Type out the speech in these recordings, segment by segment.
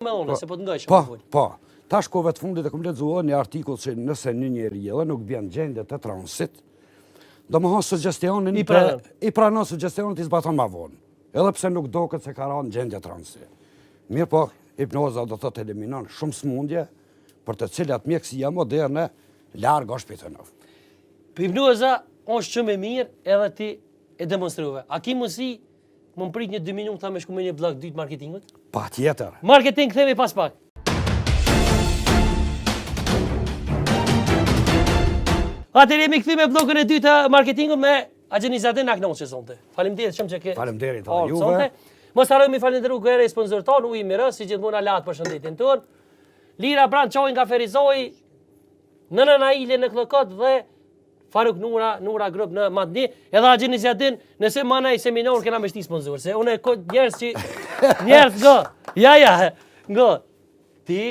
me unë, se po të ndoj shumë full. Po, tash kove të fundit e kom lexuar një artikull që nëse një njeri edhe nuk bjen gjendje të transit, do më thonë suggestionin i pranon suggestionin të zbaton ma vonë. Edhe pse nuk do këtë se ka ranë gjendje transi. Mirë po, hipnoza do të eliminon shumë smundje për të cilat mjekësia moderne largë është për të nëvë. Për hipnoza është shumë e mirë edhe ti e demonstruve. A ki mësi më më prit një 2 minuta me shku me një blog 2 marketingut? Pa tjetër. Marketing këthemi pas pak. Atër jemi këthi me blogën e 2 të marketingut me Agjenizadin Aknoqe sonte. Faleminderit shumë që ke... Faleminderit edhe juve. Mos harrojmë mi falenderu gërë i sponsorë tonë, ujë mirë, si gjithmonë alat për shëndetin tonë. Lira Brand Qojnë nga Ferizoj, Nëna Naile në Klokot dhe Faruk Nura Grup në Matni, edhe Agjenizadin, nëse mana i seminar kena me shti sponsorë, se unë e njerës që... Njerës nga, ti...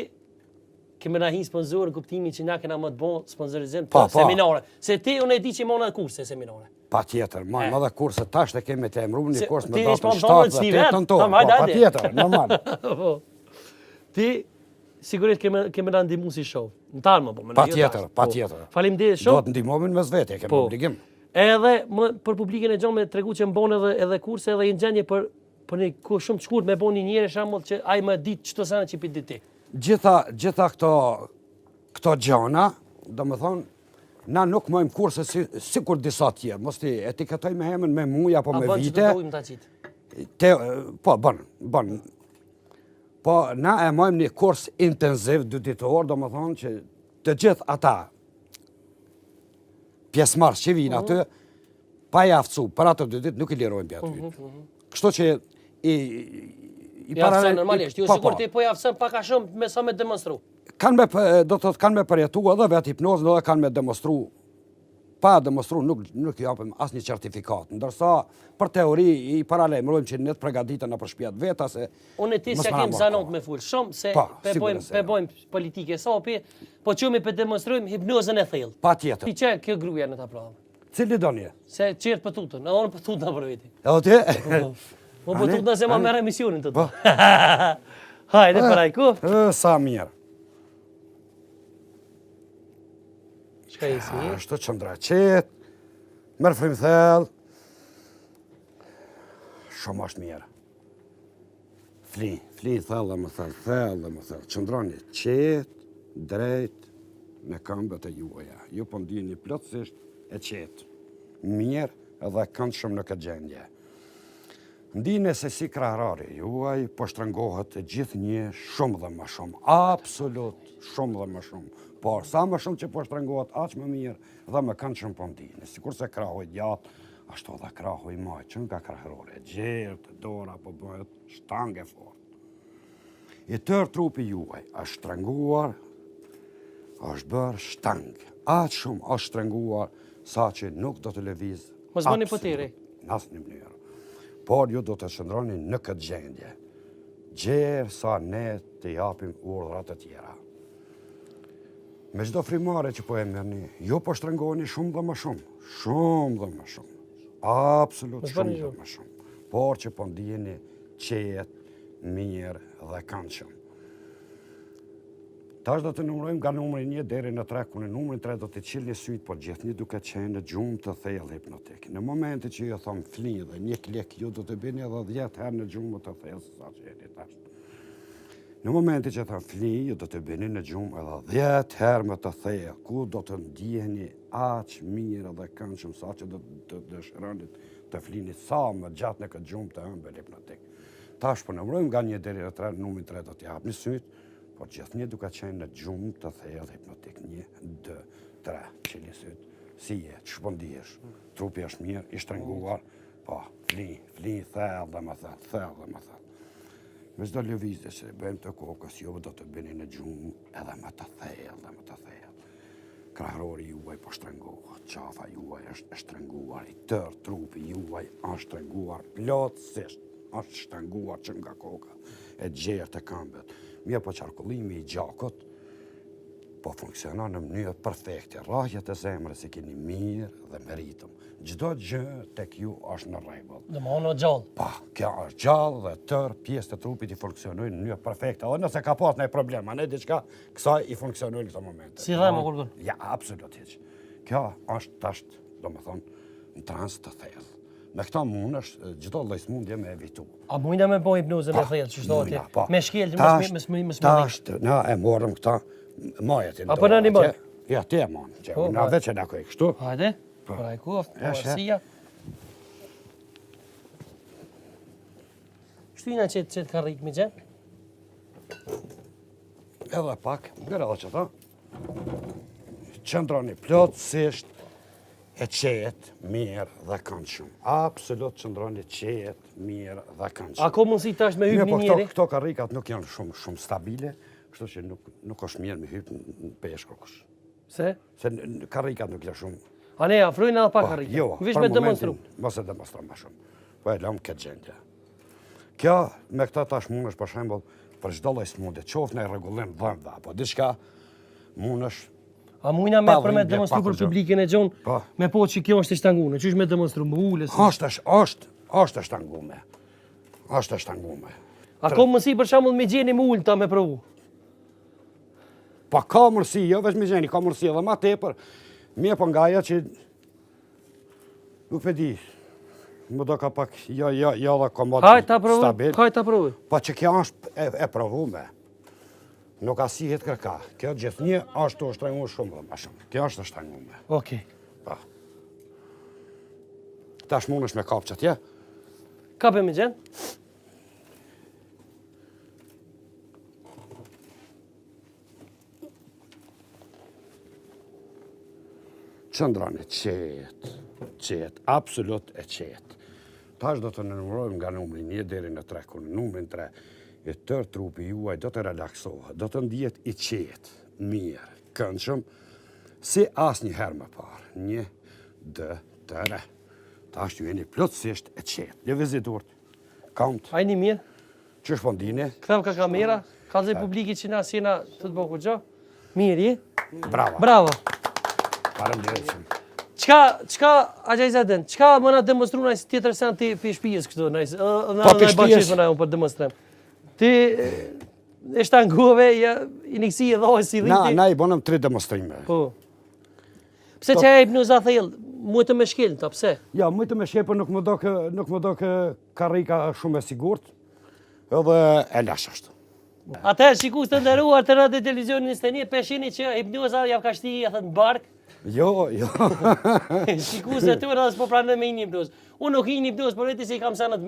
keme na hi sponsorë në kuptimi që na kena më të bon sponsorizim të seminare. Se ti unë e di që i mona kurse seminare. Pa tjetër, ma dhe kurse tash të kemi të emru një kurs me ti datën ishtë 7 dhe 8 në tonë. Pa tjetër, normal. Ti sigurisht keme na ndimu si show. Në talë më po. Pa tjetër. Faleminderit shumë. Do të ndimomin me zvete, kemi obligim. Edhe për publikën e gjonë me tregu që më bon edhe kurse edhe i në gjendje për një shumë të shkurt me bon një njëre shambull që aj më ditë qëto sana që i piti ti. Gjitha këto gjana, do më thonë, na nuk mëjmë kurse si kur disa tjerë, mos ti etiketoj me hemen me muja apo me vite. A bënë që të dojmë të qitë? Po, bënë. Po, na e mëjmë një kurs intenziv, 2 ditor, do më thonë që të gjithë ata pjesëmarrës që vinë aty, pa i aftësu, për ato 2 ditë nuk i lirojnë bjatë vitë. Kështu që i aftësën normalisht, ju sikur ti po i aftësën paka shumë me sa me demonstru. Do të thotë kanë me përjetu edhe vetë hipnozën edhe kanë me demonstru. Pa demonstru nuk i japim asë një certifikat. Ndërsa për teori i paralajmërojmë që ne të përgatitën në për shtëpiat veta se... Unë e ti se kem zanot me full shumë, se pe bojmë politike sopi, po qëmi pe demonstrujmë hipnozën e thellë. Pa tjetër. Ti që kjo gruja në ta pravë? Cili do një? Se qërtë për tutën, edhe unë për tutën për veti. Edhe ti? Po për tutën se ma merë emisionin të të. Hajde për ajku. Sa mirë. Shka i si? Ashtu qëndra qetë, mërë frim thellë, shumë është mirë. Fli thellë dhe më thellë, qëndrani qetë, drejt, me këmbët e juaja. Ju po ndini plotësisht e qetë, mirë edhe këndë shumë në këtë gjendje. Ndine se si krahrari juaj, po shtrëngohet e gjithë një shumë dhe më shumë, absolut shumë dhe më shumë. Por, sa më shumë që po shtrëngohet, aq më mirë dhe më kanë shumë po ndine. Sikur se krahu i gjatë, ashtu dhe krahu i maj, që nga krahrore, gjertë, dora, po bëhet shtangë e fort. I tërë trupi juaj, është shtrënguar, është bërë shtangë. Aq shumë është shtrënguar, sa që nuk do të lëviz. Mos bëni potiri. Në asë një mënyrë. Por ju do të shëndroni në këtë gjendje. Gjerë sa ne të japim urdhrat të tjera. Me çdo frimare që po e mërni, ju po shtrëngoni shumë dhe më shumë. Absolut shumë dhe më shumë. Por që po ndiheni qetë, mirë dhe këndshëm. Tash do të numërojmë nga numri 1 deri në 3, ku në numrin 3 do të qilni sytë, por gjithnjë duke qenë në gjumë të thellë hipnotik. Në momentin që ju thon fli dhe një klik, ju do të bëni edhe 10 herë në gjumë të thellë sa që jeni tash. Në momentin që thon fli, ju do të bëni në gjumë edhe 10 herë më të thellë, ku do të ndiheni aq mirë dhe këndshëm sa që do të dëshironi të flini sa më gjatë në këtë gjumë të ëmbël hipnotik. Tash po numërojmë nga 1 deri në 3, numri 3 do të japni sytë. Por gjithnjë duke qenë në gjumë të thellë hipnotik. 1, 2, 3, qili sytë, si je, që shpëndihesh, trupi është mirë, i shtrënguar, po, fli, thellë dhe më thellë. Me çdo lëvizje që bëjmë të kokës, ju do të bëni në gjumë edhe më të thellë. Krahrori juaj po shtrëngohet, qafa juaj është shtrënguar, i tërë trupi juaj është shtrënguar plotësisht, është shtrënguar që nga koka e gjerë të këmbët. Mirë po qarkullimi i gjakut po funksionon në mënyrë perfekte. Rrahjet e zemrës i keni mirë dhe me ritëm. Çdo gjë tek ju është në rregull. Domthonë gjallë. Pa, kjo është gjallë dhe tërë pjesë të trupit i funksionojnë në mënyrë perfekte. Edhe nëse ka pas ndonjë problem, ne diçka, kësaj i funksionojnë në këtë moment. Si dhemë kurgon? Ja, absolutisht. Kjo është tash, domethënë, në trans të thellë. Me këta mundesh çdo lloj smundje me evitu. A mundja me bëj hipnozë me thellë, çu thotë? Me shkel mos tash, na e morëm këta majet. Apo na ndihmon? Ja, ti e mon. Na vetë na koj kështu. Hajde. Pra e kuft, porsia. Shtyna që ka rrik me gjë? Edhe pak, gjëra që ta. Qëndroni plotësisht e qetë, mirë dhe këndshëm. Absolut qëndroni qetë, mirë dhe këndshëm. A ka mundësi tash me hyp një njeri? Këto karrikat nuk janë shumë stabile, kështu që nuk është mirë me hyp në peshë kokush. Se? Se karrikat nuk janë shumë. A ne afrojnë edhe pak karrikat? Jo, Vish me demonstru? Mos e demonstru ma shumë. Po e lëmë këtë gjendje. Kjo, me këta tash mundesh për shembull, për çdo lloj smundje, qoftë në rregullim dhëmba, apo diçka mundesh. A mujna me për me demonstru për publikën e gjon, me po që kjo është e shtangume, që është me demonstru, më ullës? Është e shtangume. Është e shtangume. A ka mundësi për shembull me gjeni më ullë ta me provu? Pa ka mundësi, jo veç me gjeni, ka mundësi edhe ma tepër. Mje po nga ajo që nuk e di, më do ka pak, jo dhe komod stabil. Hajt ta provu. Pa që kjo është e provume. Nuk asihet kërka. Kjo gjithnjë është të shtrëngu shumë dhe ma shumë. Kjo është të shtrëngume. Okej. Pa. Tash mundesh me kapë që tje? Kape me gjenë? Qëndrani qetë, absolut e qetë. Tash do të nënumërojmë nga numri 1 deri në 3, ku në numrin 3 e tërë trupi juaj do të relaksohet, do të ndihet i qetë, mirë, këndshëm, si asnjë herë më parë. 1, 2, 3. Tash ju jeni plotësisht e qetë. Lëvizi durt. Count. Ajni mirë. Ç'është po ndini? Kthem ka kamera, ka dhe publikit që na sjena të të bëku gjë. Mirë, Bravo. Bravo. Faleminderit. Çka Axhajzadën, çka më na demonstru na tjetër sen ti për shtëpisë këtu, na bashkë na për demonstrim. Ti e shtanguve i niksi e dhoj si dhiti. Na i bonëm 3 demonstrime. Po. Pse që e hipnoza thellë, mu të me shkel, ta pse? Ja, mu të me shkel, për nuk më do kë karrika shumë e sigurt, edhe e lash ashtu. Atëherë shikus të nderuar të radio televizionin 21, peshini që hipnoza ja ka shti në bark. Jo. Shikus e të rrës po pranë me një hipnoz. Unë nuk i një hipnoz, por vetë si kam sanat mirë.